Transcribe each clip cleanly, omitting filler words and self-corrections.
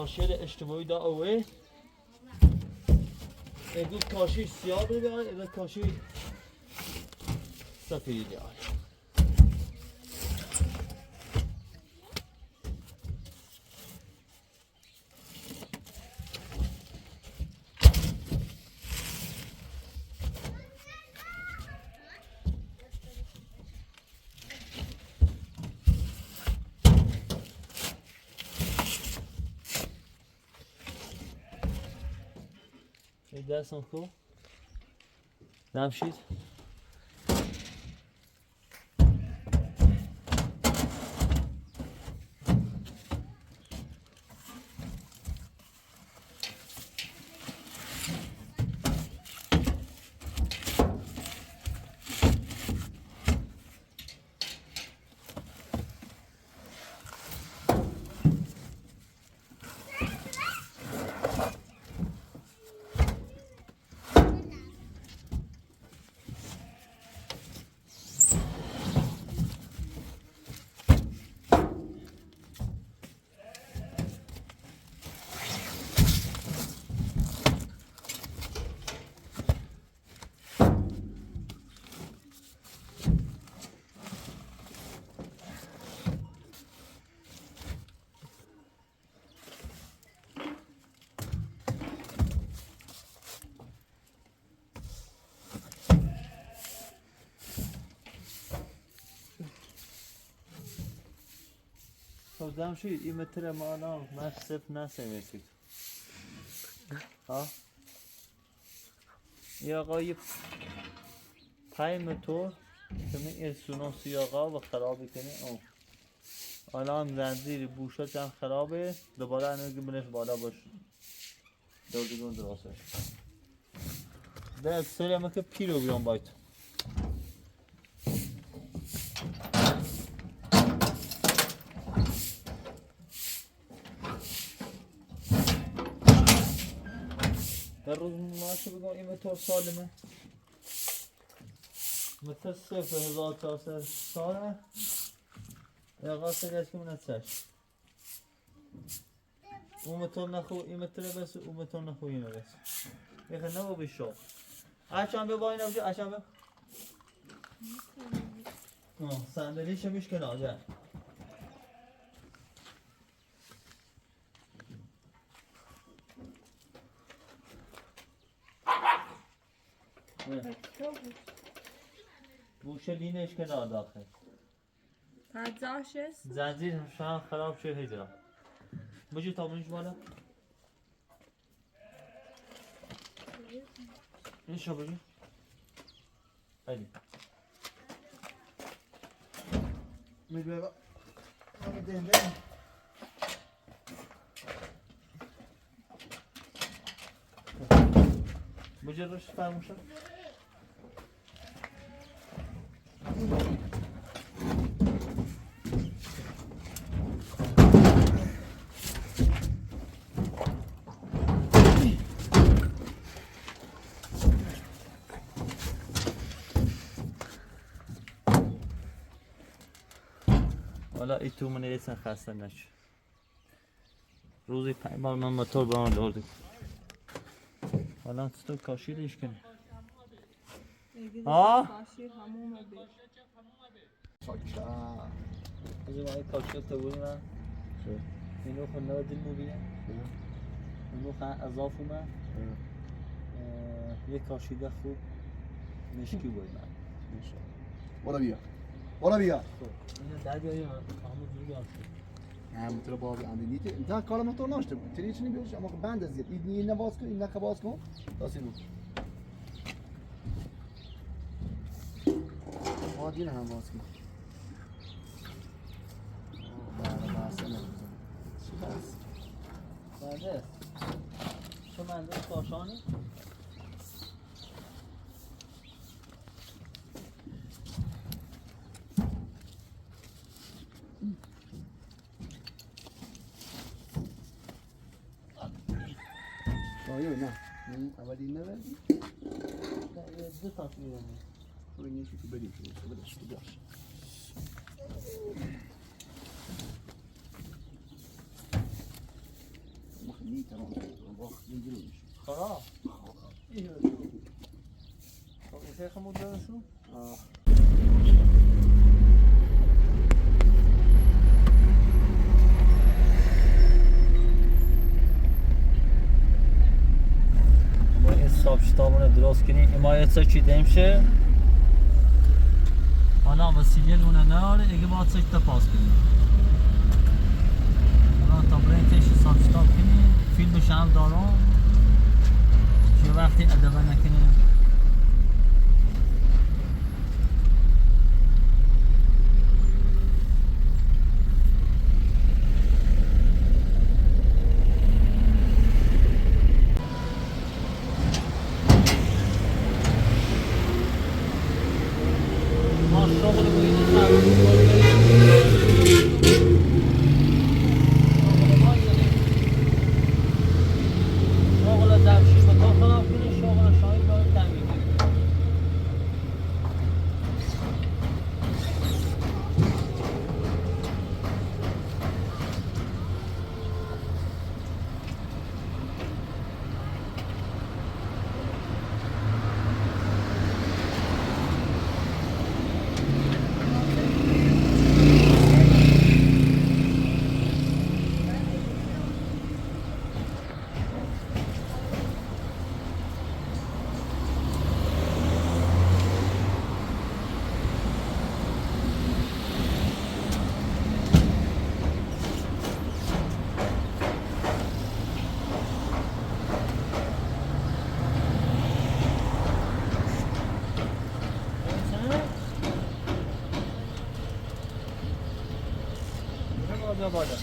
کاشی اجتماعی دا اوه اگه کاشی سیاه بیاره اگه کاشی سفید بیاره دستم خوب نمشید خب جمشید این متر ما الان من صفر نسمیرسید ها یا آقا یه 5 متر که من این سوناسی آقا و خرابی کنی الان زنجیر بوشت هم خرابه دوباره انوگی بنش بالا باش دوگون دراسته ده سری همه که پیرو بیان باید در روز ماشو بگم این متر سالمه متر 1400 ساله یا قاسه گشت که من اتساش اون متر نخو این متر بس اون متر نخو اینو بس یخه نبا بیشو عشان بیا با این بجا عشان بیا صندلیش میش کنار جا بوشه لینش کنار داخل تازه‌اش زنجیر شان خراب شده هیچ بجی تابونش بالا این شو بجی هیدی میگه با دنده بجی روش فرموشه حالا ای تو من ایسن خسته نشد روزی 5 بار من موتور به من دردیم حالا تو کاشیدش کنی آه کاشی هموم بیش بذار من کاشید تو بودی من اینو خود نو دل مبینه اینو خواهد اضافه من یک کاشیده خوب مشکی بود من برو بیا برو بیا اینو در بیایی من همون جوری بیاشت هم تو بابی اندی انت کار موتور ناشته تری چنین بیوش اما بند از این باز کن این نخ باز کن داسی رو این هم باز کن بله چه منظور کاشانی؟ شایو نه اولی نبردی؟ دو تا می‌رم. تو این یکی تو بریم تو بدش تو باش میتونم وقت میگیرونش خلاص خب میشه خمود دارشو با این حساب کتابونه درست کنی حمایت چی دمشه حالا وسیله اون ناره دیگه باید چه تپاس کنی حالا تا برای تش حساب کتاب کنی فیلمش هم دارم چه وقتی ادبه نکنی بالا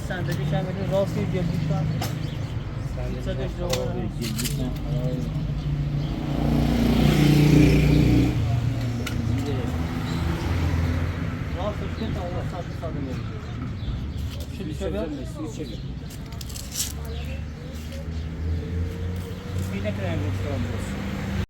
صندلیش هم میده راستی جلدیش هم صندلیش دوباره راستش که تا اون ساده میده چی شده؟ Bir ne kadar götürüyoruz?